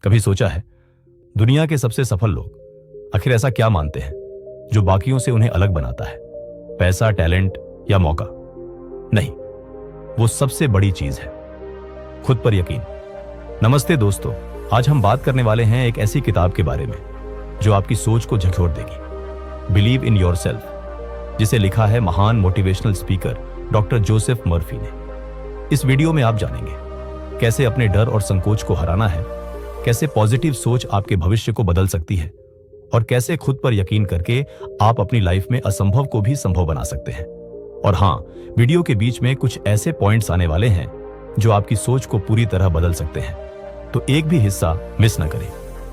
कभी सोचा है दुनिया के सबसे सफल लोग आखिर ऐसा क्या मानते हैं जो बाकियों से उन्हें अलग बनाता है? पैसा, टैलेंट या मौका? नहीं, वो सबसे बड़ी चीज है खुद पर यकीन। नमस्ते दोस्तों, आज हम बात करने वाले हैं एक ऐसी किताब के बारे में जो आपकी सोच को झकझोर देगी। बिलीव इन योरसेल्फ, जिसे लिखा है महान motivational speaker doctor Joseph Murphy ने। इस वीडियो में आप जानेंगे कैसे अपने डर और संकोच को हराना है, कैसे पॉजिटिव सोच आपके भविष्य को बदल सकती है और कैसे खुद पर यकीन करके आप अपनी लाइफ में असंभव को भी संभव बना सकते हैं। और हाँ, वीडियो के बीच में कुछ ऐसे पॉइंट्स आने वाले हैं जो आपकी सोच को पूरी तरह बदल सकते हैं, तो एक भी हिस्सा मिस न करें।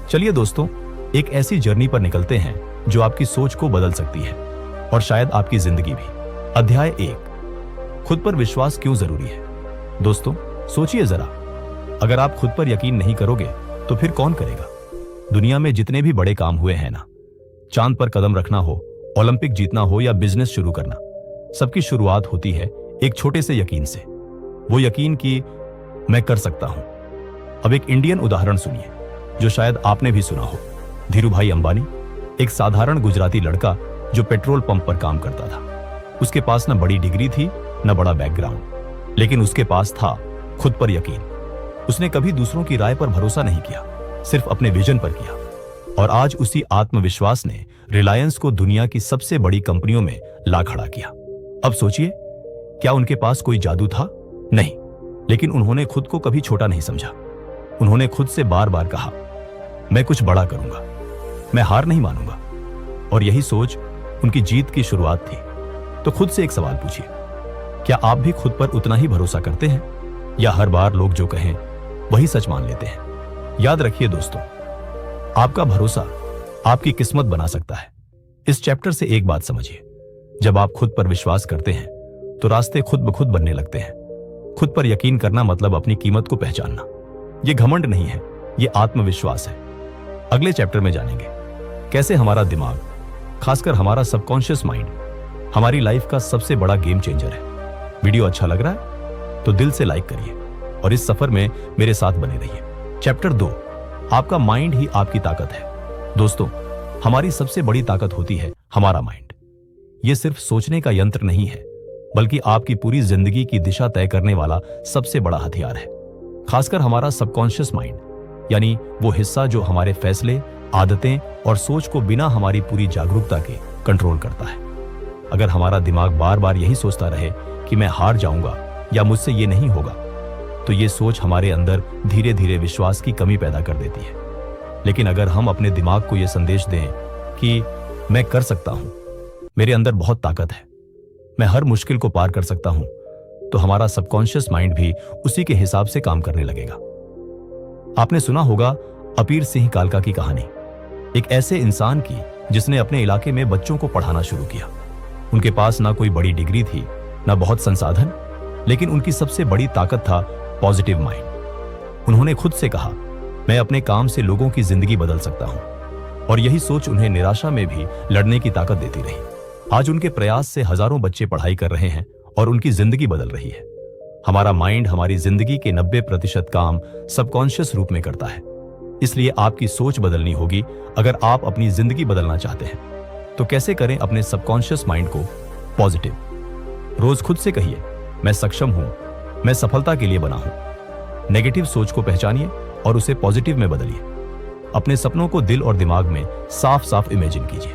चलिए दोस्तों, एक ऐसी जर्नी पर निकलते हैं जो आपकी सोच को बदल सकती है और शायद आपकी जिंदगी भी। अध्याय 1, खुद पर विश्वास क्यों जरूरी है। दोस्तों सोचिए जरा, अगर आप खुद पर यकीन नहीं करोगे तो फिर कौन करेगा? दुनिया में जितने भी बड़े काम हुए हैं ना, चांद पर कदम रखना हो, ओलंपिक जीतना हो या बिजनेस शुरू करना, सबकी शुरुआत होती है एक छोटे से यकीन से। वो यकीन कि मैं कर सकता हूं। अब एक इंडियन उदाहरण सुनिए जो शायद आपने भी सुना हो। धीरूभाई अंबानी, एक साधारण गुजराती लड़का जो पेट्रोल पंप पर काम करता था। उसके पास न बड़ी डिग्री थी न बड़ा बैकग्राउंड, लेकिन उसके पास था खुद पर यकीन। उसने कभी दूसरों की राय पर भरोसा नहीं किया, सिर्फ अपने विजन पर किया। और आज उसी आत्मविश्वास ने रिलायंस को दुनिया की सबसे बड़ी कंपनियों में ला खड़ा किया। अब सोचिए, क्या उनके पास कोई जादू था? नहीं, लेकिन उन्होंने खुद को कभी छोटा नहीं समझा। उन्होंने खुद से बार बार कहा, मैं कुछ बड़ा करूंगा, मैं हार नहीं मानूंगा। और यही सोच उनकी जीत की शुरुआत थी। तो खुद से एक सवाल पूछिए, क्या आप भी खुद पर उतना ही भरोसा करते हैं या हर बार लोग जो कहें वही सच मान लेते हैं? याद रखिए दोस्तों, आपका भरोसा आपकी किस्मत बना सकता है। इस चैप्टर से एक बात समझिए, जब आप खुद पर विश्वास करते हैं तो रास्ते खुद ब खुद बनने लगते हैं। खुद पर यकीन करना मतलब अपनी कीमत को पहचानना। ये घमंड नहीं है, ये आत्मविश्वास है। अगले चैप्टर में जानेंगे कैसे हमारा दिमाग, खासकर हमारा सबकॉन्शियस माइंड, हमारी लाइफ का सबसे बड़ा गेम चेंजर है। वीडियो अच्छा लग रहा है तो दिल से लाइक करिए और इस सफर में मेरे साथ बने रहिए। चैप्टर 2, आपका माइंड ही आपकी ताकत है। दोस्तों, हमारी सबसे बड़ी ताकत होती है हमारा माइंड। यह सिर्फ सोचने का यंत्र नहीं है, बल्कि आपकी पूरी जिंदगी की दिशा तय करने वाला सबसे बड़ा हथियार है। खासकर हमारा सबकॉन्शियस माइंड, यानी वो हिस्सा जो हमारे फैसले, आदतें और सोच को बिना हमारी पूरी जागरूकता के कंट्रोल करता है। अगर हमारा दिमाग बार बार यही सोचता रहे कि मैं हार जाऊंगा या मुझसे ये नहीं होगा, तो ये सोच हमारे अंदर धीरे धीरे विश्वास की कमी पैदा कर देती है। लेकिन अगर हम अपने दिमाग को यह संदेश दें कि मैं कर सकता हूं, मेरे अंदर बहुत ताकत है, मैं हर मुश्किल को पार कर सकता हूं, तो हमारा सबकॉन्शियस माइंड भी उसी के हिसाब से काम करने लगेगा। आपने सुना होगा अपीर सिंह कालका की कहानी, एक ऐसे इंसान की जिसने अपने इलाके में बच्चों को पढ़ाना शुरू किया। उनके पास ना कोई बड़ी डिग्री थी, ना बहुत संसाधन, लेकिन उनकी सबसे बड़ी ताकत था पॉजिटिव माइंड। उन्होंने खुद से कहा, मैं अपने काम से लोगों की जिंदगी बदल सकता हूं। और यही सोच उन्हें निराशा में भी लड़ने की ताकत देती रही। आज उनके प्रयास से हजारों बच्चे पढ़ाई कर रहे हैं और उनकी जिंदगी बदल रही है। हमारा माइंड हमारी जिंदगी के 90% काम सबकॉन्शियस रूप में करता है। इसलिए आपकी सोच बदलनी होगी अगर आप अपनी जिंदगी बदलना चाहते हैं। तो कैसे करें अपने सबकॉन्शियस माइंड को पॉजिटिव? रोज खुद से कहिए, मैं सक्षम हूं, मैं सफलता के लिए बना हूं। नेगेटिव सोच को पहचानिए और उसे पॉजिटिव में बदलिए। अपने सपनों को दिल और दिमाग में साफ साफ इमेजिन कीजिए।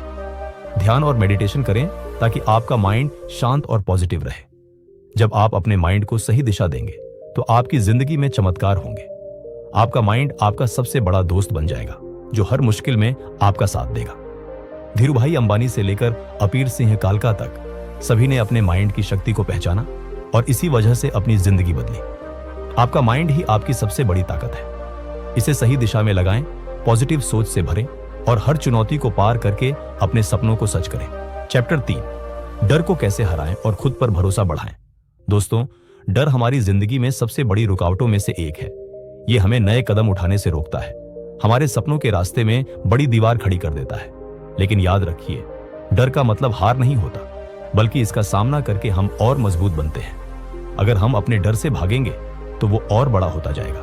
ध्यान और मेडिटेशन करें ताकि आपका माइंड शांत और पॉजिटिव रहे। जब आप अपने माइंड को सही दिशा देंगे तो आपकी जिंदगी में चमत्कार होंगे। आपका माइंड आपका सबसे बड़ा दोस्त बन जाएगा जो हर मुश्किल में आपका साथ देगा। धीरूभाई अंबानी से लेकर अपीर सिंह कालका तक सभी ने अपने माइंड की शक्ति को पहचाना और इसी वजह से अपनी जिंदगी बदली। आपका माइंड ही आपकी सबसे बड़ी ताकत है। इसे सही दिशा में लगाएं, पॉजिटिव सोच से भरें और हर चुनौती को पार करके अपने सपनों को सच करें। चैप्टर 3, डर को कैसे हराएं और खुद पर भरोसा बढ़ाएं। दोस्तों, डर हमारी जिंदगी में सबसे बड़ी रुकावटों में से एक है। ये हमें नए कदम उठाने से रोकता है, हमारे सपनों के रास्ते में बड़ी दीवार खड़ी कर देता है। लेकिन याद रखिए, डर का मतलब हार नहीं होता, बल्कि इसका सामना करके हम और मजबूत बनते हैं। अगर हम अपने डर से भागेंगे तो वो और बड़ा होता जाएगा।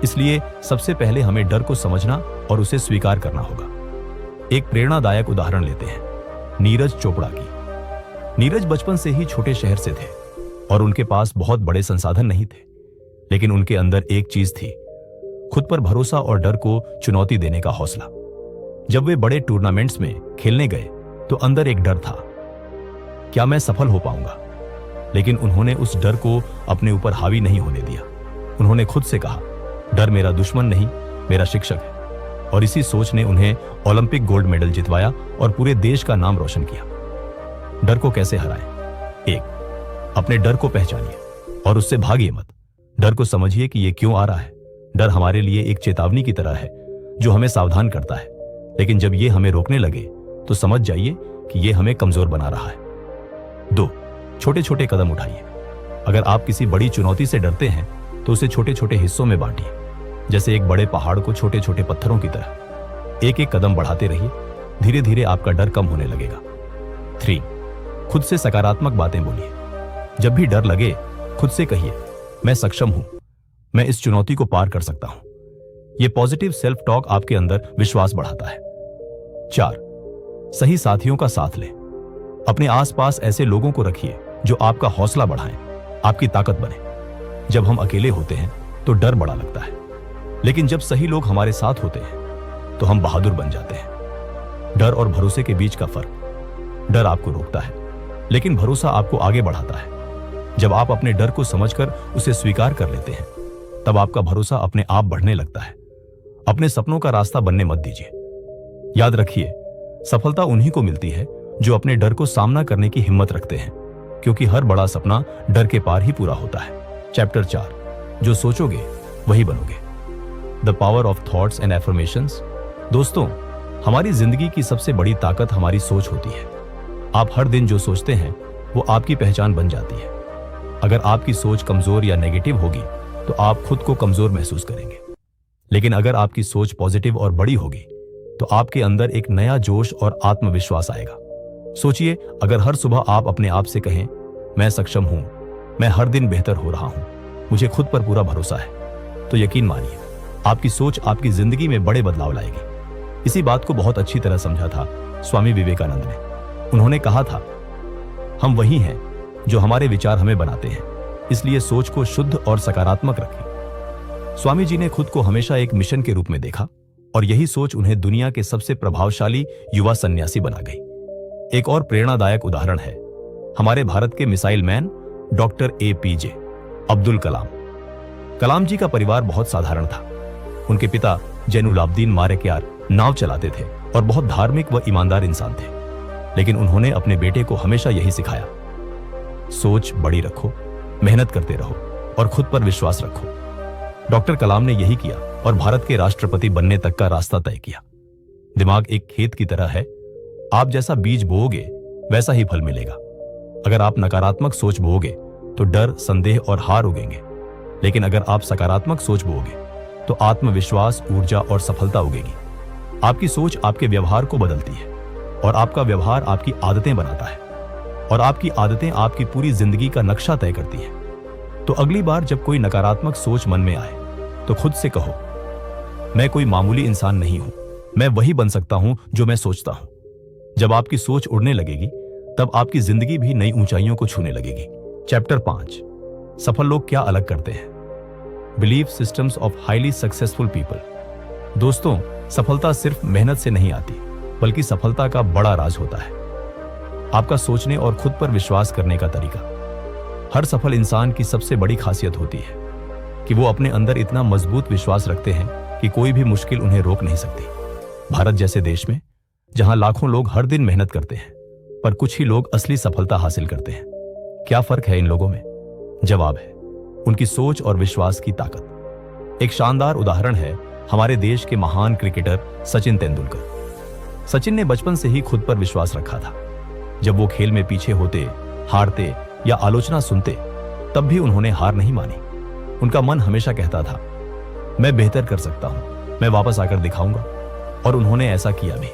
इसलिए सबसे पहले हमें डर को समझना और उसे स्वीकार करना होगा। एक प्रेरणादायक उदाहरण लेते हैं, नीरज चोपड़ा की। नीरज बचपन से ही छोटे शहर से थे और उनके पास बहुत बड़े संसाधन नहीं थे, लेकिन उनके अंदर एक चीज थी, खुद पर भरोसा और डर को चुनौती देने का हौसला। जब वे बड़े टूर्नामेंट्स में खेलने गए तो अंदर एक डर था, क्या मैं सफल हो पाऊंगा? लेकिन उन्होंने उस डर को अपने ऊपर हावी नहीं होने दिया। उन्होंने खुद से कहा, डर मेरा दुश्मन नहीं, मेरा शिक्षक है। और इसी सोच ने उन्हें ओलंपिक गोल्ड मेडल जितवाया और पूरे देश का नाम रोशन किया। डर को कैसे हराएं? 1, अपने डर को पहचानिए और उससे भागिए मत। डर को समझिए कि यह क्यों आ रहा है। डर हमारे लिए एक चेतावनी की तरह है जो हमें सावधान करता है, लेकिन जब यह हमें रोकने लगे तो समझ जाइए कि यह हमें कमजोर बना रहा है। 2, छोटे छोटे कदम उठाइए। अगर आप किसी बड़ी चुनौती से डरते हैं तो उसे छोटे छोटे हिस्सों में बांटिए, जैसे एक बड़े पहाड़ को छोटे छोटे पत्थरों की तरह। एक एक कदम बढ़ाते रहिए, धीरे धीरे आपका डर कम होने लगेगा। 3, खुद से सकारात्मक बातें बोलिए। जब भी डर लगे खुद से कहिए, मैं सक्षम हूं, मैं इस चुनौती को पार कर सकता हूं। यह पॉजिटिव सेल्फ टॉक आपके अंदर विश्वास बढ़ाता है। 4, सही साथियों का साथ लें। अपने आसपास ऐसे लोगों को रखिए जो आपका हौसला बढ़ाएं, आपकी ताकत बने। जब हम अकेले होते हैं तो डर बड़ा लगता है, लेकिन जब सही लोग हमारे साथ होते हैं तो हम बहादुर बन जाते हैं। डर और भरोसे के बीच का फर्क, डर आपको रोकता है, लेकिन भरोसा आपको आगे बढ़ाता है। जब आप अपने डर को समझकर उसे स्वीकार कर लेते हैं, तब आपका भरोसा अपने आप बढ़ने लगता है। अपने सपनों का रास्ता बनने मत दीजिए। याद रखिए, सफलता उन्हीं को मिलती है जो अपने डर को सामना करने की हिम्मत रखते हैं, क्योंकि हर बड़ा सपना डर के पार ही पूरा होता है। चैप्टर 4, जो सोचोगे वही बनोगे। The power of thoughts and affirmations. दोस्तों, हमारी जिंदगी की सबसे बड़ी ताकत हमारी सोच होती है। आप हर दिन जो सोचते हैं वो आपकी पहचान बन जाती है। अगर आपकी सोच कमजोर या नेगेटिव होगी तो आप खुद को कमजोर महसूस करेंगे, लेकिन अगर आपकी सोच पॉजिटिव और बड़ी होगी तो आपके अंदर एक नया जोश और आत्मविश्वास आएगा। सोचिए, अगर हर सुबह आप अपने आप से कहें, मैं सक्षम हूं, मैं हर दिन बेहतर हो रहा हूं, मुझे खुद पर पूरा भरोसा है, तो यकीन मानिए आपकी सोच आपकी जिंदगी में बड़े बदलाव लाएगी। इसी बात को बहुत अच्छी तरह समझा था स्वामी विवेकानंद ने। उन्होंने कहा था, हम वही हैं जो हमारे विचार हमें बनाते हैं, इसलिए सोच को शुद्ध और सकारात्मक रखें। स्वामी जी ने खुद को हमेशा एक मिशन के रूप में देखा और यही सोच उन्हें दुनिया के सबसे प्रभावशाली युवा सन्यासी बना गई। एक और प्रेरणादायक उदाहरण है हमारे भारत के missile man doctor APJ Abdul Kalam. Kalam ji का परिवार बहुत साधारण था। उनके पिता जैनुलाब्दीन मारेक्यार नाव चलाते थे और बहुत धार्मिक व ईमानदार इंसान थे, लेकिन उन्होंने अपने बेटे को हमेशा यही सिखाया, सोच बड़ी रखो, मेहनत करते रहो और खुद पर विश्वास रखो। डॉक्टर कलाम ने यही किया और भारत के राष्ट्रपति बनने तक का रास्ता तय किया। दिमाग एक खेत की तरह है, आप जैसा बीज बोओगे वैसा ही फल मिलेगा। अगर आप नकारात्मक सोच बोओगे तो डर, संदेह और हार उगेंगे, लेकिन अगर आप सकारात्मक सोच बोओगे तो आत्मविश्वास, ऊर्जा और सफलता उगेगी। आपकी सोच आपके व्यवहार को बदलती है और आपका व्यवहार आपकी आदतें बनाता है और आपकी आदतें आपकी पूरी जिंदगी का नक्शा तय करती हैं। तो अगली बार जब कोई नकारात्मक सोच मन में आए तो खुद से कहो, मैं कोई मामूली इंसान नहीं हूं, मैं वही बन सकता हूं जो मैं सोचता हूं। जब आपकी सोच उड़ने लगेगी तब आपकी जिंदगी भी नई ऊंचाइयों को छूने लगेगी। चैप्टर 5, सफल लोग क्या अलग करते हैं। Belief systems of highly successful people. दोस्तों, सफलता सिर्फ मेहनत से नहीं आती, बल्कि सफलता का बड़ा राज होता है आपका सोचने और खुद पर विश्वास करने का तरीका। हर सफल इंसान की सबसे बड़ी खासियत होती है कि वो अपने अंदर इतना मजबूत विश्वास रखते हैं कि कोई भी मुश्किल उन्हें रोक नहीं सकती। भारत जैसे देश में जहां लाखों लोग हर दिन मेहनत करते हैं, पर कुछ ही लोग असली सफलता हासिल करते हैं। क्या फर्क है इन लोगों में? जवाब है उनकी सोच और विश्वास की ताकत। एक शानदार उदाहरण है हमारे देश के महान क्रिकेटर सचिन तेंदुलकर। सचिन ने बचपन से ही खुद पर विश्वास रखा था। जब वो खेल में पीछे होते, हारते या आलोचना सुनते, तब भी उन्होंने हार नहीं मानी। उनका मन हमेशा कहता था, मैं बेहतर कर सकता हूं, मैं वापस आकर दिखाऊंगा, और उन्होंने ऐसा किया भी।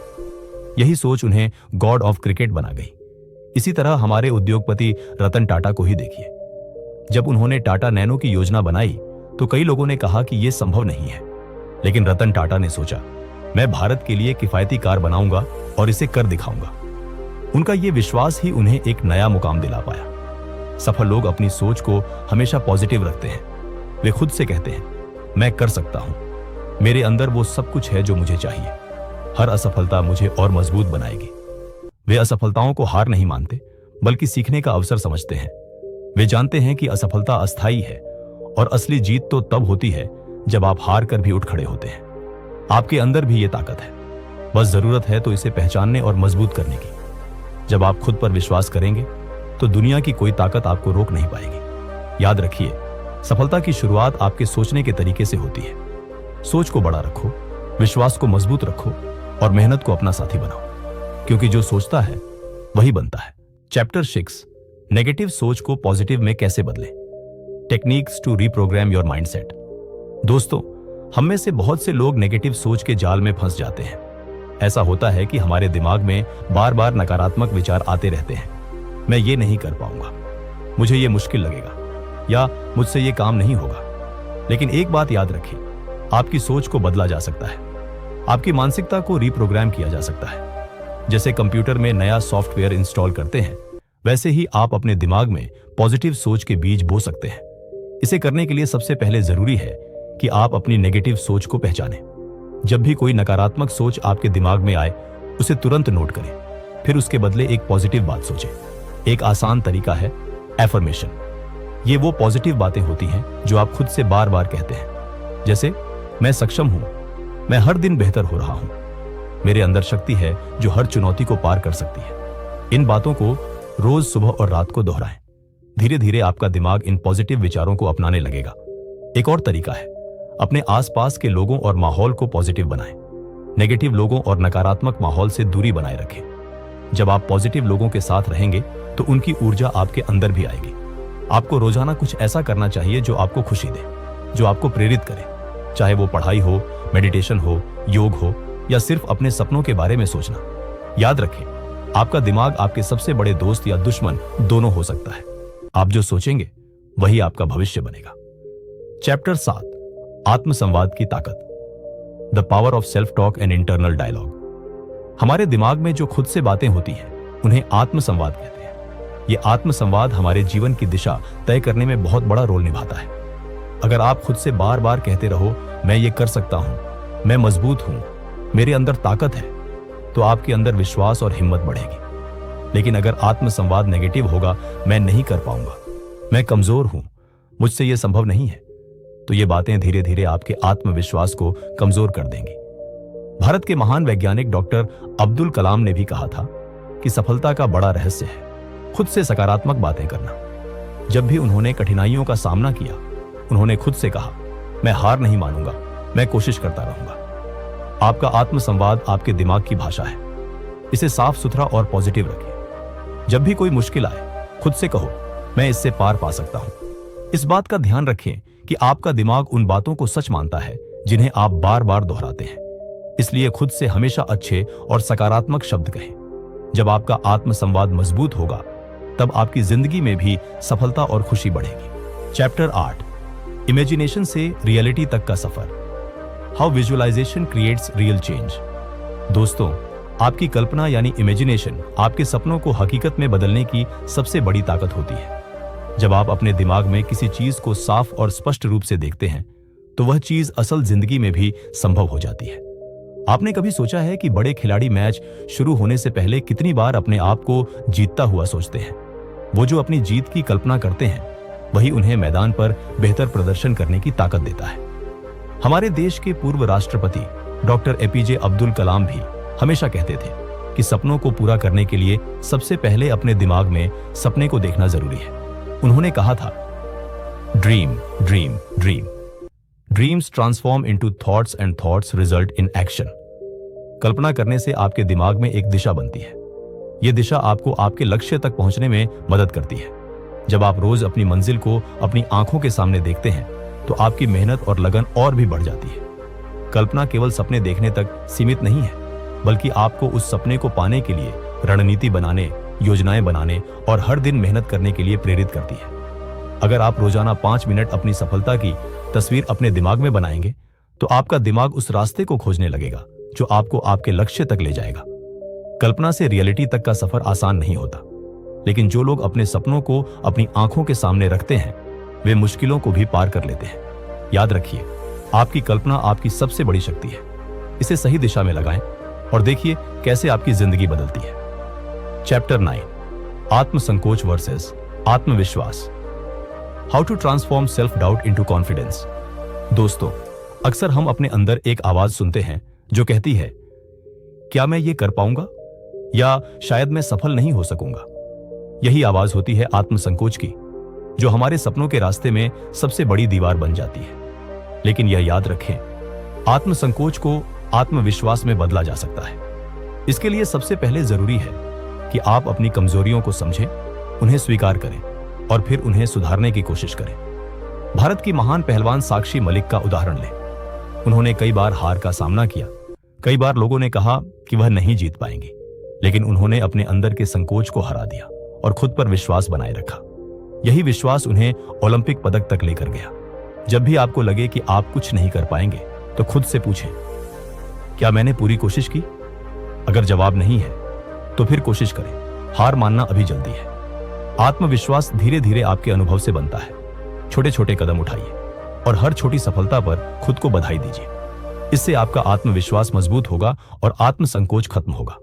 यही सोच उन्हें गॉड ऑफ क्रिकेट बना गई। इसी तरह हमारे उद्योगपति रतन टाटा को ही देखिए। जब उन्होंने टाटा नैनो की योजना बनाई तो कई लोगों ने कहा कि यह संभव नहीं है, लेकिन रतन टाटा ने सोचा, मैं भारत के लिए किफायती कार बनाऊंगा और इसे कर दिखाऊंगा। उनका यह विश्वास ही उन्हें एक नया मुकाम दिला पाया। सफल लोग अपनी सोच को हमेशा पॉजिटिव रखते हैं। वे खुद से कहते हैं, मैं कर सकता हूं, मेरे अंदर वो सब कुछ है जो मुझे चाहिए। हर असफलता मुझे और मजबूत बनाएगी। वे असफलताओं को हार नहीं मानते, बल्कि सीखने का अवसर समझते हैं। वे जानते हैं कि असफलता अस्थायी है और असली जीत तो तब होती है जब आप हार कर भी उठ खड़े होते हैं। आपके अंदर भी ये ताकत है, बस जरूरत है तो इसे पहचानने और मजबूत करने की। जब आप खुद पर विश्वास करेंगे तो दुनिया की कोई ताकत आपको रोक नहीं पाएगी। याद रखिए, सफलता की शुरुआत आपके सोचने के तरीके से होती है। सोच को बड़ा रखो, विश्वास को मजबूत रखो और मेहनत को अपना साथी बनाओ, क्योंकि जो सोचता है वही बनता है। चैप्टर 6, नेगेटिव सोच को पॉजिटिव में कैसे बदलें। Techniques to reprogram your mindset. दोस्तों, हम में से बहुत से लोग नेगेटिव सोच के जाल में फंस जाते हैं। ऐसा होता है कि हमारे दिमाग में बार बार नकारात्मक विचार आते रहते हैं। मैं ये नहीं कर पाऊंगा, मुझे ये मुश्किल लगेगा, या मुझसे ये काम नहीं होगा। लेकिन एक बात याद रखिए, आपकी सोच को बदला जा सकता है। आपकी मानसिकता को रीप्रोग्राम किया जा सकता है। जैसे कंप्यूटर में नया सॉफ्टवेयर इंस्टॉल करते हैं, वैसे ही आप अपने दिमाग में पॉजिटिव सोच के बीज बो सकते हैं। इसे करने के लिए सबसे पहले जरूरी है कि आप अपनी नेगेटिव सोच को पहचानें। जब भी कोई नकारात्मक सोच आपके दिमाग में आए, उसे तुरंत नोट करें, फिर उसके बदले एक पॉजिटिव बात सोचें। एक आसान तरीका है एफर्मेशन। ये वो पॉजिटिव बातें होती हैं जो आप खुद से बार बार कहते हैं, जैसे मैं सक्षम हूं, मैं हर दिन बेहतर हो रहा हूं, मेरे अंदर शक्ति है जो हर चुनौती को पार कर सकती है। इन बातों को रोज सुबह और रात को दोहराएं। धीरे धीरे आपका दिमाग इन पॉजिटिव विचारों को अपनाने लगेगा। एक और तरीका है, अपने आसपास के लोगों और माहौल को पॉजिटिव बनाएं। नेगेटिव लोगों और नकारात्मक माहौल से दूरी बनाए रखें। जब आप पॉजिटिव लोगों के साथ रहेंगे तो उनकी ऊर्जा आपके अंदर भी आएगी। आपको रोजाना कुछ ऐसा करना चाहिए जो आपको खुशी दे, जो आपको प्रेरित करे, चाहे वो पढ़ाई हो, मेडिटेशन हो, योग हो या सिर्फ अपने सपनों के बारे में सोचना। याद रखें, आपका दिमाग आपके सबसे बड़े दोस्त या दुश्मन दोनों हो सकता है। आप जो सोचेंगे वही आपका भविष्य बनेगा। चैप्टर 7, आत्मसंवाद की ताकत। The power of self talk and internal dialogue. हमारे दिमाग में जो खुद से बातें होती हैं, उन्हें आत्मसंवाद कहते हैं। ये आत्मसंवाद हमारे जीवन की दिशा तय करने में बहुत बड़ा रोल निभाता है। अगर आप खुद से बार बार कहते रहो, मैं ये कर सकता हूं, मैं मजबूत हूं, मेरे अंदर ताकत है, तो आपके अंदर विश्वास और हिम्मत बढ़ेगी। लेकिन अगर आत्मसंवाद नेगेटिव होगा, मैं नहीं कर पाऊंगा, मैं कमजोर हूं, मुझसे यह संभव नहीं है, तो ये बातें धीरे धीरे आपके आत्मविश्वास को कमजोर कर देंगी। भारत के महान वैज्ञानिक डॉक्टर अब्दुल कलाम ने भी कहा था कि सफलता का बड़ा रहस्य है खुद से सकारात्मक बातें करना। जब भी उन्होंने कठिनाइयों का सामना किया, उन्होंने खुद से कहा, मैं हार नहीं मानूंगा, मैं कोशिश करता रहूंगा। आपका आत्मसंवाद आपके दिमाग की भाषा है। इसे साफ सुथरा और पॉजिटिव रखें। जब भी कोई मुश्किल आए, खुद से कहो, मैं इससे पार पा सकता हूं। इस बात का ध्यान रखें कि आपका दिमाग उन बातों को सच मानता है जिन्हें आप बार बार दोहराते हैं। इसलिए खुद से हमेशा अच्छे और सकारात्मक शब्द कहें। जब आपका आत्मसंवाद मजबूत होगा, तब आपकी जिंदगी में भी सफलता और खुशी बढ़ेगी। चैप्टर 8, इमेजिनेशन से रियलिटी तक का सफर। How visualization creates real change. दोस्तों, आपकी कल्पना यानी इमेजिनेशन आपके सपनों को हकीकत में बदलने की सबसे बड़ी ताकत होती है। जब आप अपने दिमाग में किसी चीज को साफ और स्पष्ट रूप से देखते हैं, तो वह चीज असल जिंदगी में भी संभव हो जाती है। आपने कभी सोचा है कि बड़े खिलाड़ी मैच शुरू होने से पहले कितनी बार अपने आप को जीतता हुआ सोचते हैं? वो जो अपनी जीत की कल्पना करते हैं, वही उन्हें मैदान पर बेहतर प्रदर्शन करने की ताकत देता है। हमारे देश के पूर्व राष्ट्रपति डॉक्टर एपीजे अब्दुल कलाम भी हमेशा कहते थे कि सपनों को पूरा करने के लिए सबसे पहले अपने दिमाग में सपने को देखना जरूरी है। उन्होंने कहा था, dream dream dream, dreams transform into thoughts and thoughts result in action. कल्पना करने से आपके दिमाग में एक दिशा बनती है। यह दिशा आपको आपके लक्ष्य तक पहुंचने में मदद करती है। जब आप रोज अपनी मंजिल को अपनी आंखों के सामने देखते हैं, तो आपकी मेहनत और लगन और भी बढ़ जाती है। कल्पना केवल सपने देखने तक सीमित नहीं है, बल्कि आपको उस सपने को पाने के लिए रणनीति बनाने, योजनाएं बनाने और हर दिन मेहनत करने के लिए प्रेरित करती है। अगर आप रोजाना 5 मिनट अपनी सफलता की तस्वीर अपने दिमाग में बनाएंगे तो आपका दिमाग उस रास्ते को खोजने लगेगा जो आपको आपके लक्ष्य तक ले जाएगा। कल्पना से रियलिटी तक का सफर आसान नहीं होता, लेकिन जो लोग अपने सपनों को अपनी आंखों के सामने रखते हैं वे मुश्किलों को भी पार कर लेते हैं। याद रखिए, आपकी कल्पना आपकी सबसे बड़ी शक्ति है। इसे सही दिशा में लगाएं और देखिए कैसे आपकी जिंदगी बदलती है। चैप्टर 9, आत्मसंकोच वर्सेस आत्मविश्वास, how to transform self doubt into confidence. दोस्तों, अक्सर हम अपने अंदर एक आवाज सुनते हैं जो कहती है, क्या मैं ये कर पाऊंगा, या शायद मैं सफल नहीं हो सकूंगा। यही आवाज होती है आत्मसंकोच की, जो हमारे सपनों के रास्ते में सबसे बड़ी दीवार बन जाती है। लेकिन यह याद रखें, आत्मसंकोच को आत्मविश्वास में बदला जा सकता है। इसके लिए सबसे पहले जरूरी है कि आप अपनी कमजोरियों को समझें, उन्हें स्वीकार करें और फिर उन्हें सुधारने की कोशिश करें। भारत की महान पहलवान साक्षी मलिक का उदाहरण लें। उन्होंने कई बार हार का सामना किया, कई बार लोगों ने कहा कि वह नहीं जीत पाएंगी, लेकिन उन्होंने अपने अंदर के संकोच को हरा दिया और खुद पर विश्वास बनाए रखा। यही विश्वास उन्हें ओलंपिक पदक तक लेकर गया। जब भी आपको लगे कि आप कुछ नहीं कर पाएंगे तो खुद से पूछें, क्या मैंने पूरी कोशिश की? अगर जवाब नहीं है तो फिर कोशिश करें। हार मानना अभी जल्दी है। आत्मविश्वास धीरे धीरे आपके अनुभव से बनता है। छोटे छोटे कदम उठाइए और हर छोटी सफलता पर खुद को बधाई दीजिए। इससे आपका आत्मविश्वास मजबूत होगा और आत्मसंकोच खत्म होगा।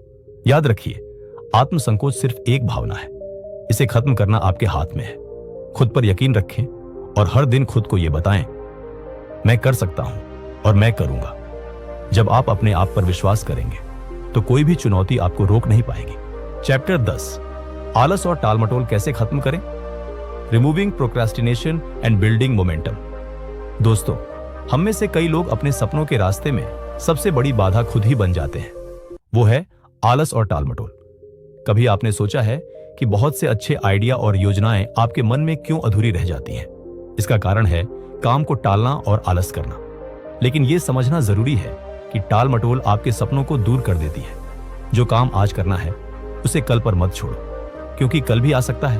याद रखिए, आत्मसंकोच सिर्फ एक भावना है, इसे खत्म करना आपके हाथ में है। खुद पर यकीन रखें और हर दिन खुद को यह बताएं, मैं कर सकता हूं और मैं करूंगा। जब आप अपने आप पर विश्वास करेंगे तो कोई भी चुनौती आपको रोक नहीं पाएगी। चैप्टर 10, आलस और टालमटोल कैसे खत्म करें, removing procrastination and building momentum. दोस्तों, हम में से कई लोग अपने सपनों के रास्ते में सबसे बड़ी बाधा खुद ही बन जाते हैं। वो है आलस और टालमटोल। कभी आपने सोचा है कि बहुत से अच्छे आइडिया और योजनाएं आपके मन में क्यों अधूरी रह जाती हैं? इसका कारण है काम को टालना और आलस करना। लेकिन यह समझना जरूरी है कि टालमटोल आपके सपनों को दूर कर देती है। जो काम आज करना है उसे कल पर मत छोड़ो, क्योंकि कल भी आ सकता है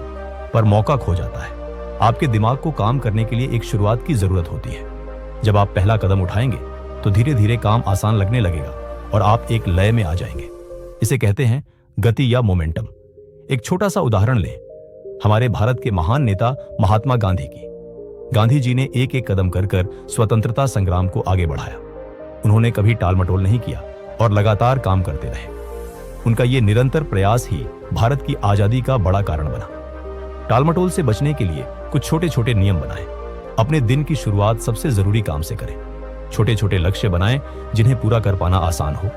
पर मौका खो जाता है। आपके दिमाग को काम करने के लिए एक शुरुआत की जरूरत होती है। जब आप पहला कदम उठाएंगे तो धीरे धीरे काम आसान लगने लगेगा और आप एक लय में आ जाएंगे। इसे कहते हैं गति या मोमेंटम। एक छोटा सा उदाहरण लें, हमारे भारत के महान नेता महात्मा गांधी की। गांधी जी ने एक एक कदम कर कर स्वतंत्रता संग्राम को आगे बढ़ाया। उन्होंने कभी टालमटोल नहीं किया और लगातार काम करते रहे। उनका ये निरंतर प्रयास ही भारत की आजादी का बड़ा कारण बना। टालमटोल से बचने के लिए कुछ छोटे छोटे नियम बनाएं। अपने दिन की शुरुआत सबसे जरूरी काम से करें। छोटे छोटे लक्ष्य बनाएं जिन्हें पूरा कर पाना आसान हो।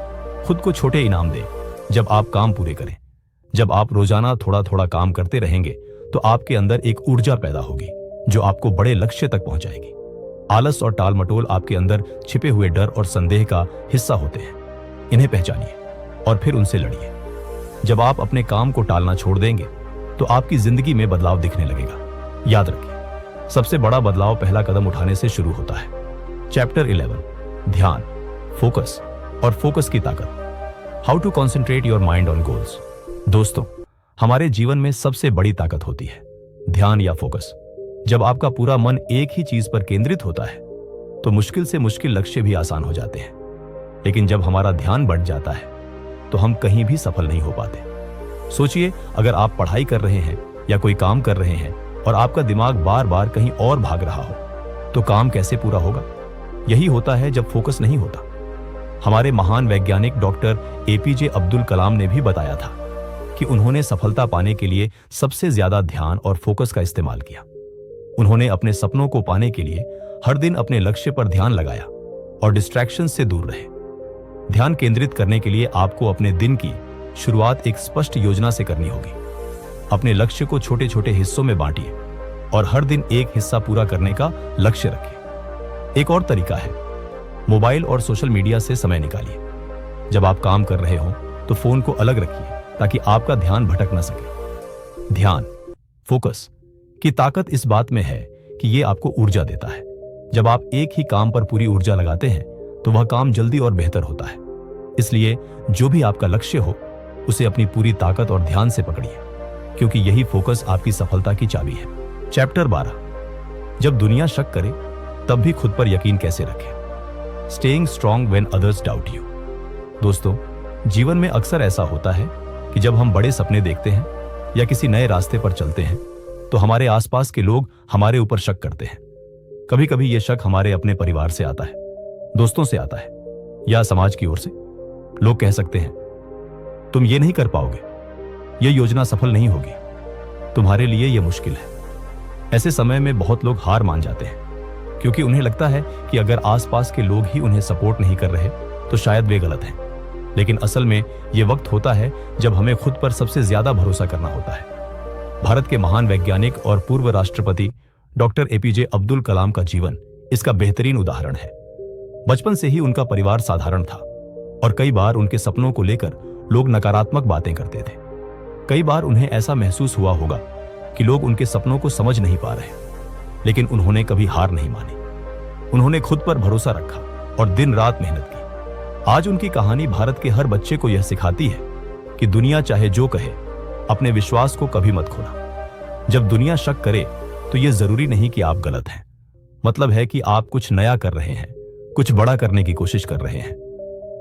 खुद को छोटे इनाम दें जब आप काम पूरे करें। जब आप रोजाना थोड़ा थोड़ा काम करते रहेंगे तो आपके अंदर एक ऊर्जा पैदा होगी जो आपको बड़े लक्ष्य तक पहुंचाएगी। आलस और टालमटोल आपके अंदर छिपे हुए डर और संदेह का हिस्सा होते हैं। इन्हें पहचानिए और फिर उनसे लड़िए। जब आप अपने काम को टालना छोड़ देंगे तो आपकी जिंदगी में बदलाव दिखने लगेगा। याद रखिए, सबसे बड़ा बदलाव पहला कदम उठाने से शुरू होता है। चैप्टर 11, ध्यान, फोकस और फोकस की ताकत, how to concentrate your mind on goals. दोस्तों, हमारे जीवन में सबसे बड़ी ताकत होती है ध्यान या फोकस। जब आपका पूरा मन एक ही चीज पर केंद्रित होता है तो मुश्किल से मुश्किल लक्ष्य भी आसान हो जाते हैं। लेकिन जब हमारा ध्यान बढ़ जाता है तो हम कहीं भी सफल नहीं हो पाते। सोचिए, अगर आप पढ़ाई कर रहे हैं या कोई काम कर रहे हैं और आपका दिमाग बार बार कहीं और भाग रहा हो तो काम कैसे पूरा होगा? यही होता है जब फोकस नहीं होता। हमारे महान वैज्ञानिक डॉक्टर एपीजे अब्दुल कलाम ने भी बताया था कि उन्होंने सफलता पाने के लिए सबसे ज्यादा ध्यान और फोकस का इस्तेमाल किया। उन्होंने अपने सपनों को पाने के लिए हर दिन अपने लक्ष्य पर ध्यान लगाया और डिस्ट्रैक्शन से दूर रहे। ध्यान केंद्रित करने के लिए आपको अपने दिन की शुरुआत एक स्पष्ट योजना से करनी होगी। अपने लक्ष्य को छोटे छोटे हिस्सों में बांटिए और हर दिन एक हिस्सा पूरा करने का लक्ष्य रखिए। एक और तरीका है, मोबाइल और सोशल मीडिया से समय निकालिए। जब आप काम कर रहे हो तो फोन को अलग रखिए ताकि आपका ध्यान भटक न सके। ध्यान, फोकस की ताकत इस बात में है कि यह आपको ऊर्जा देता है। जब आप एक ही काम पर पूरी ऊर्जा लगाते हैं तो वह काम जल्दी और बेहतर होता है। इसलिए जो भी आपका लक्ष्य हो उसे अपनी पूरी ताकत और ध्यान से पकड़िए, क्योंकि यही फोकस आपकी सफलता की चाबी है। चैप्टर 12, जब दुनिया शक करे तब भी खुद पर यकीन कैसे रखें? Staying strong when others doubt you. दोस्तों, जीवन में अक्सर ऐसा होता है कि जब हम बड़े सपने देखते हैं या किसी नए रास्ते पर चलते हैं तो हमारे आसपास के लोग हमारे ऊपर शक करते हैं। कभी कभी यह शक हमारे अपने परिवार से आता है, दोस्तों से आता है या समाज की ओर से। लोग कह सकते हैं, तुम ये नहीं कर पाओगे, यह योजना सफल नहीं होगी, तुम्हारे लिए यह मुश्किल है। ऐसे समय में बहुत लोग हार मान जाते हैं क्योंकि उन्हें लगता है कि अगर आसपास के लोग ही उन्हें सपोर्ट नहीं कर रहे तो शायद वे गलत हैं। लेकिन असल में यह वक्त होता है जब हमें खुद पर सबसे ज्यादा भरोसा करना होता है। भारत के महान वैज्ञानिक और पूर्व राष्ट्रपति डॉक्टर एपीजे अब्दुल कलाम का जीवन इसका बेहतरीन उदाहरण है। बचपन से ही उनका परिवार साधारण था और कई बार उनके सपनों को लेकर लोग नकारात्मक बातें करते थे। कई बार उन्हें ऐसा महसूस हुआ होगा कि लोग उनके सपनों को समझ नहीं पा रहे, लेकिन उन्होंने कभी हार नहीं मानी। उन्होंने खुद पर भरोसा रखा और दिन रात मेहनत की। आज उनकी कहानी भारत के हर बच्चे को यह सिखाती है कि दुनिया चाहे जो कहे, अपने विश्वास को कभी मत खोना। जब दुनिया शक करे तो यह जरूरी नहीं कि आप गलत हैं, मतलब है कि आप कुछ नया कर रहे हैं, कुछ बड़ा करने की कोशिश कर रहे हैं।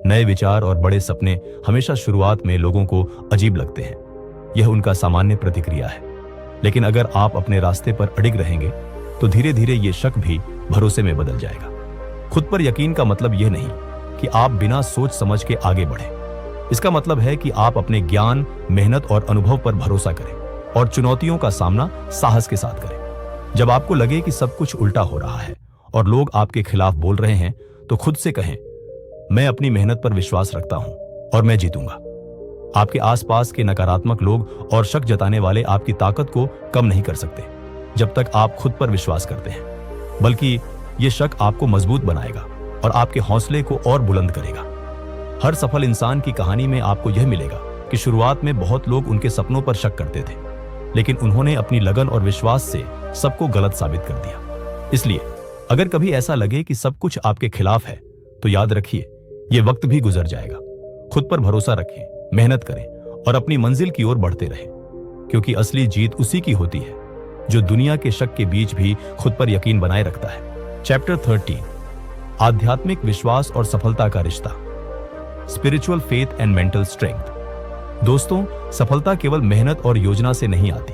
नए विचार और बड़े सपने हमेशा शुरुआत में लोगों को अजीब लगते हैं, यह उनका सामान्य प्रतिक्रिया है। लेकिन अगर आप अपने रास्ते पर अडिग रहेंगे तो धीरे धीरे ये शक भी भरोसे में बदल जाएगा। खुद पर यकीन का मतलब यह नहीं कि आप बिना सोच समझ के आगे बढ़ें। इसका मतलब है कि आप अपने ज्ञान, मेहनत और अनुभव पर भरोसा करें और चुनौतियों का सामना साहस के साथ करें। जब आपको लगे कि सब कुछ उल्टा हो रहा है और लोग आपके खिलाफ बोल रहे हैं तो खुद से कहें, मैं अपनी मेहनत पर विश्वास रखता हूं और मैं जीतूंगा। आपके आसपास के नकारात्मक लोग और शक जताने वाले आपकी ताकत को कम नहीं कर सकते जब तक आप खुद पर विश्वास करते हैं, बल्कि यह शक आपको मजबूत बनाएगा और आपके हौसले को और बुलंद करेगा। हर सफल इंसान की कहानी में आपको यह मिलेगा कि शुरुआत में बहुत लोग उनके सपनों पर शक करते थे, लेकिन उन्होंने अपनी लगन और विश्वास से सबको गलत साबित कर दिया। इसलिए अगर कभी ऐसा लगे कि सब कुछ आपके खिलाफ है तो याद रखिए, यह वक्त भी गुजर जाएगा। खुद पर भरोसा रखें, मेहनत करें और अपनी मंजिल की ओर बढ़ते रहें, क्योंकि असली जीत उसी की होती है जो दुनिया के शक के बीच भी खुद पर यकीन बनाए रखता है। चैप्टर 13, आध्यात्मिक विश्वास और सफलता का रिश्ता, spiritual faith and mental strength. दोस्तों, सफलता केवल मेहनत और योजना से नहीं आती,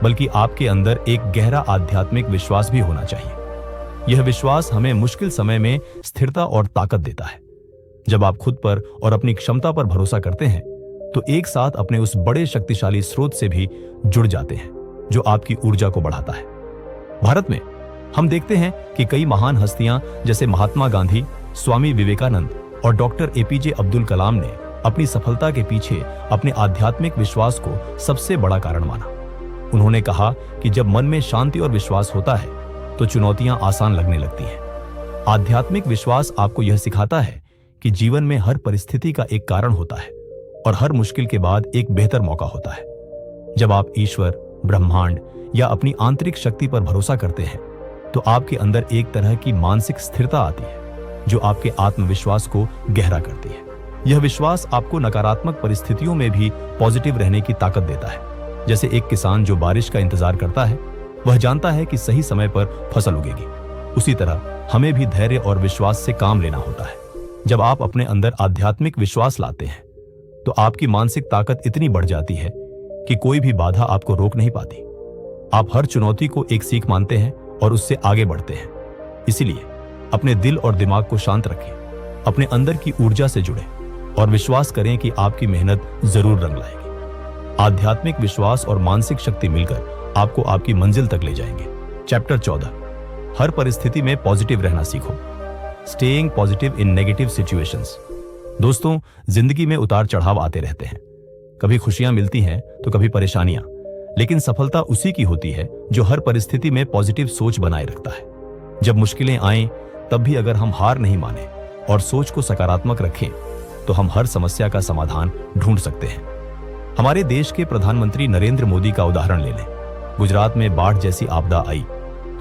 बल्कि आपके अंदर एक गहरा आध्यात्मिक विश्वास भी होना चाहिए। यह विश्वास हमें मुश्किल समय में स्थिरता और ताकत देता है। जब आप खुद पर और अपनी क्षमता पर भरोसा करते हैं तो एक साथ अपने उस बड़े शक्तिशाली स्रोत से भी जुड़ जाते हैं जो आपकी ऊर्जा को बढ़ाता है। भारत में हम देखते हैं कि कई महान हस्तियां जैसे महात्मा गांधी, स्वामी विवेकानंद और डॉक्टर एपीजे अब्दुल कलाम ने अपनी सफलता के पीछे अपने आध्यात्मिक विश्वास को सबसे बड़ा कारण माना। उन्होंने कहा कि जब मन में शांति और विश्वास होता है तो चुनौतियां आसान लगने लगती हैं। आध्यात्मिक विश्वास आपको यह सिखाता है कि जीवन में हर परिस्थिति का एक कारण होता है और हर मुश्किल के बाद एक बेहतर मौका होता है। जब आप ईश्वर, ब्रह्मांड या अपनी आंतरिक शक्ति पर भरोसा करते हैं तो आपके अंदर एक तरह की मानसिक स्थिरता आती है जो आपके आत्मविश्वास को गहरा करती है। यह विश्वास आपको नकारात्मक परिस्थितियों में भी पॉजिटिव रहने की ताकत देता है। जैसे एक किसान जो बारिश का इंतजार करता है, वह जानता है कि सही समय पर फसल उगेगी। उसी तरह हमें भी धैर्य और विश्वास से काम लेना होता है। जब आप अपने अंदर आध्यात्मिक विश्वास लाते हैं तो आपकी मानसिक ताकत इतनी बढ़ जाती है कि कोई भी बाधा आपको रोक नहीं पाती। आप हर चुनौती को एक सीख मानते हैं और उससे आगे बढ़ते हैं। इसीलिए अपने दिल और दिमाग को शांत रखें, अपने अंदर की ऊर्जा से जुड़ें और विश्वास करें कि आपकी मेहनत जरूर रंग लाएगी। आध्यात्मिक विश्वास और मानसिक शक्ति मिलकर आपको आपकी मंजिल तक ले जाएंगे। चैप्टर 14, हर परिस्थिति में पॉजिटिव रहना सीखो, staying positive in negative situations. दोस्तों, जिंदगी में उतार चढ़ाव आते रहते हैं। कभी खुशियां मिलती हैं तो कभी परेशानियां, लेकिन सफलता उसी की होती है जो हर परिस्थिति में पॉजिटिव सोच बनाए रखता है। जब मुश्किलें आएं तब भी अगर हम हार नहीं माने और सोच को सकारात्मक रखें तो हम हर समस्या का समाधान ढूंढ सकते हैं। हमारे देश के प्रधानमंत्री नरेंद्र मोदी का उदाहरण ले लें। गुजरात में बाढ़ जैसी आपदा आई,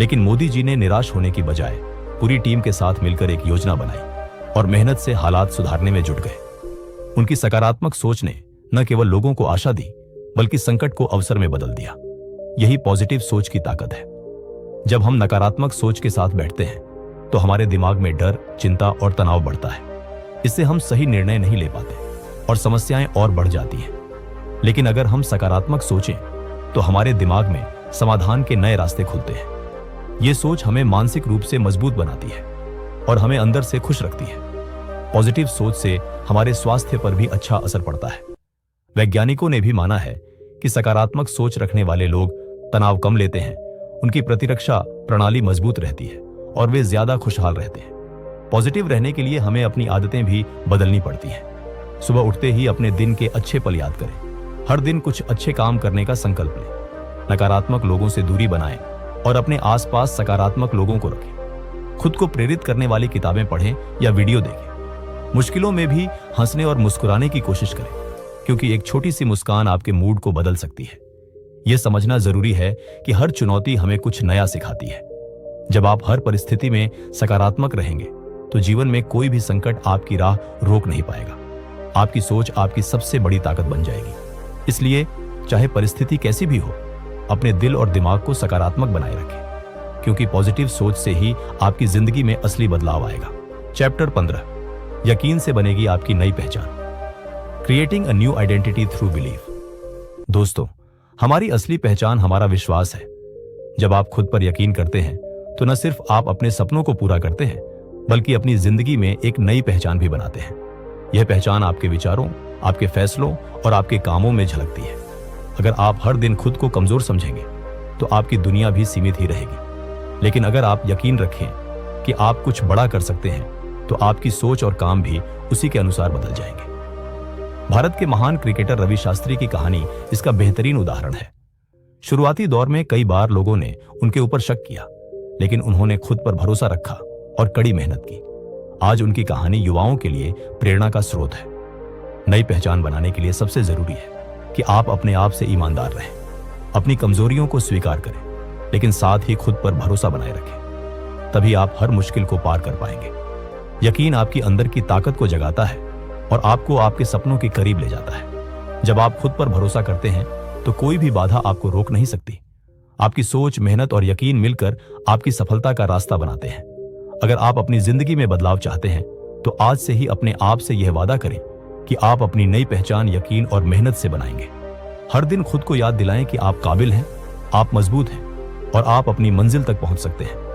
लेकिन मोदी जी ने निराश होने की बजाय पूरी टीम के साथ मिलकर एक योजना बनाई और मेहनत से हालात सुधारने में जुट गए। उनकी सकारात्मक सोच ने न केवल लोगों को आशा दी, बल्कि संकट को अवसर में बदल दिया। यही पॉजिटिव सोच की ताकत है। जब हम नकारात्मक सोच के साथ बैठते हैं तो हमारे दिमाग में डर, चिंता और तनाव बढ़ता है। इससे हम सही निर्णय नहीं ले पाते और समस्याएं और बढ़ जाती हैं। लेकिन अगर हम सकारात्मक सोचें तो हमारे दिमाग में समाधान के नए रास्ते खुलते हैं। ये सोच हमें मानसिक रूप से मजबूत बनाती है और हमें अंदर से खुश रखती है। पॉजिटिव सोच से हमारे स्वास्थ्य पर भी अच्छा असर पड़ता है। वैज्ञानिकों ने भी माना है कि सकारात्मक सोच रखने वाले लोग तनाव कम लेते हैं, उनकी प्रतिरक्षा प्रणाली मजबूत रहती है और वे ज्यादा खुशहाल रहते हैं। पॉजिटिव रहने के लिए हमें अपनी आदतें भी बदलनी पड़ती हैं। सुबह उठते ही अपने दिन के अच्छे पल याद करें। हर दिन कुछ अच्छे काम करने का संकल्प लें। नकारात्मक लोगों से दूरी बनाएं और अपने आसपास सकारात्मक लोगों को रखें। खुद को प्रेरित करने वाली किताबें पढ़ें या वीडियो देखें। मुश्किलों में भी हंसने और मुस्कुराने की कोशिश करें, क्योंकि एक छोटी सी मुस्कान आपके मूड को बदल सकती है। यह समझना जरूरी है कि हर चुनौती हमें कुछ नया सिखाती है। जब आप हर परिस्थिति में सकारात्मक रहेंगे तो जीवन में कोई भी संकट आपकी राह रोक नहीं पाएगा। आपकी सोच आपकी सबसे बड़ी ताकत बन जाएगी। इसलिए चाहे परिस्थिति कैसी भी हो, अपने दिल और दिमाग को सकारात्मक बनाए रखें, क्योंकि पॉजिटिव सोच से ही आपकी जिंदगी में असली बदलाव आएगा। चैप्टर 15, यकीन से बनेगी आपकी नई पहचान। Creating a new identity through belief. दोस्तों, हमारी असली पहचान हमारा विश्वास है। जब आप खुद पर यकीन करते हैं तो न सिर्फ आप अपने सपनों को पूरा करते हैं, बल्कि अपनी जिंदगी में एक नई पहचान भी बनाते हैं। यह पहचान आपके विचारों, आपके फैसलों और आपके कामों में झलकती है। अगर आप हर दिन खुद को कमजोर समझेंगे तो आपकी दुनिया भी सीमित ही रहेगी। लेकिन अगर आप यकीन रखें कि आप कुछ बड़ा कर सकते हैं तो आपकी सोच और काम भी उसी के अनुसार बदल जाएंगे। भारत के महान क्रिकेटर रवि शास्त्री की कहानी इसका बेहतरीन उदाहरण है। शुरुआती दौर में कई बार लोगों ने उनके ऊपर शक किया, लेकिन उन्होंने खुद पर भरोसा रखा और कड़ी मेहनत की। आज उनकी कहानी युवाओं के लिए प्रेरणा का स्रोत है। नई पहचान बनाने के लिए सबसे जरूरी है कि आप अपने आप से ईमानदार रहें, अपनी कमजोरियों को स्वीकार करें, लेकिन साथ ही खुद पर भरोसा बनाए रखें। तभी आप हर मुश्किल को पार कर पाएंगे। यकीन आपकी अंदर की ताकत को जगाता है और आपको आपके सपनों के करीब ले जाता है। जब आप खुद पर भरोसा करते हैं तो कोई भी बाधा आपको रोक नहीं सकती। आपकी सोच, मेहनत और यकीन मिलकर आपकी सफलता का रास्ता बनाते हैं। अगर आप अपनी जिंदगी में बदलाव चाहते हैं तो आज से ही अपने आप से यह वादा करें कि आप अपनी नई पहचान यकीन और मेहनत से बनाएंगे। हर दिन खुद को याद दिलाएं कि आप काबिल हैं, आप मजबूत हैं और आप अपनी मंजिल तक पहुंच सकते हैं।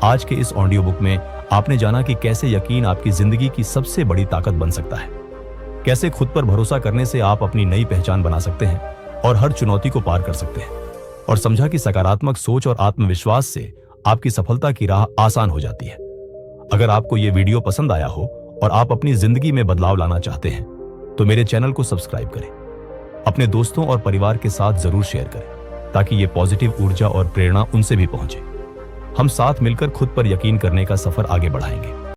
आज के इस ऑडियो बुक में आपने जाना कि कैसे यकीन आपकी जिंदगी की सबसे बड़ी ताकत बन सकता है, कैसे खुद पर भरोसा करने से आप अपनी नई पहचान बना सकते हैं और हर चुनौती को पार कर सकते हैं, और समझा कि सकारात्मक सोच और आत्मविश्वास से आपकी सफलता की राह आसान हो जाती है। अगर आपको यह वीडियो पसंद आया हो और आप अपनी जिंदगी में बदलाव लाना चाहते हैं तो मेरे चैनल को सब्सक्राइब करें। अपने दोस्तों और परिवार के साथ जरूर शेयर करें ताकि ये पॉजिटिव ऊर्जा और प्रेरणा उनसे भी पहुंचे। हम साथ मिलकर खुद पर यकीन करने का सफर आगे बढ़ाएंगे।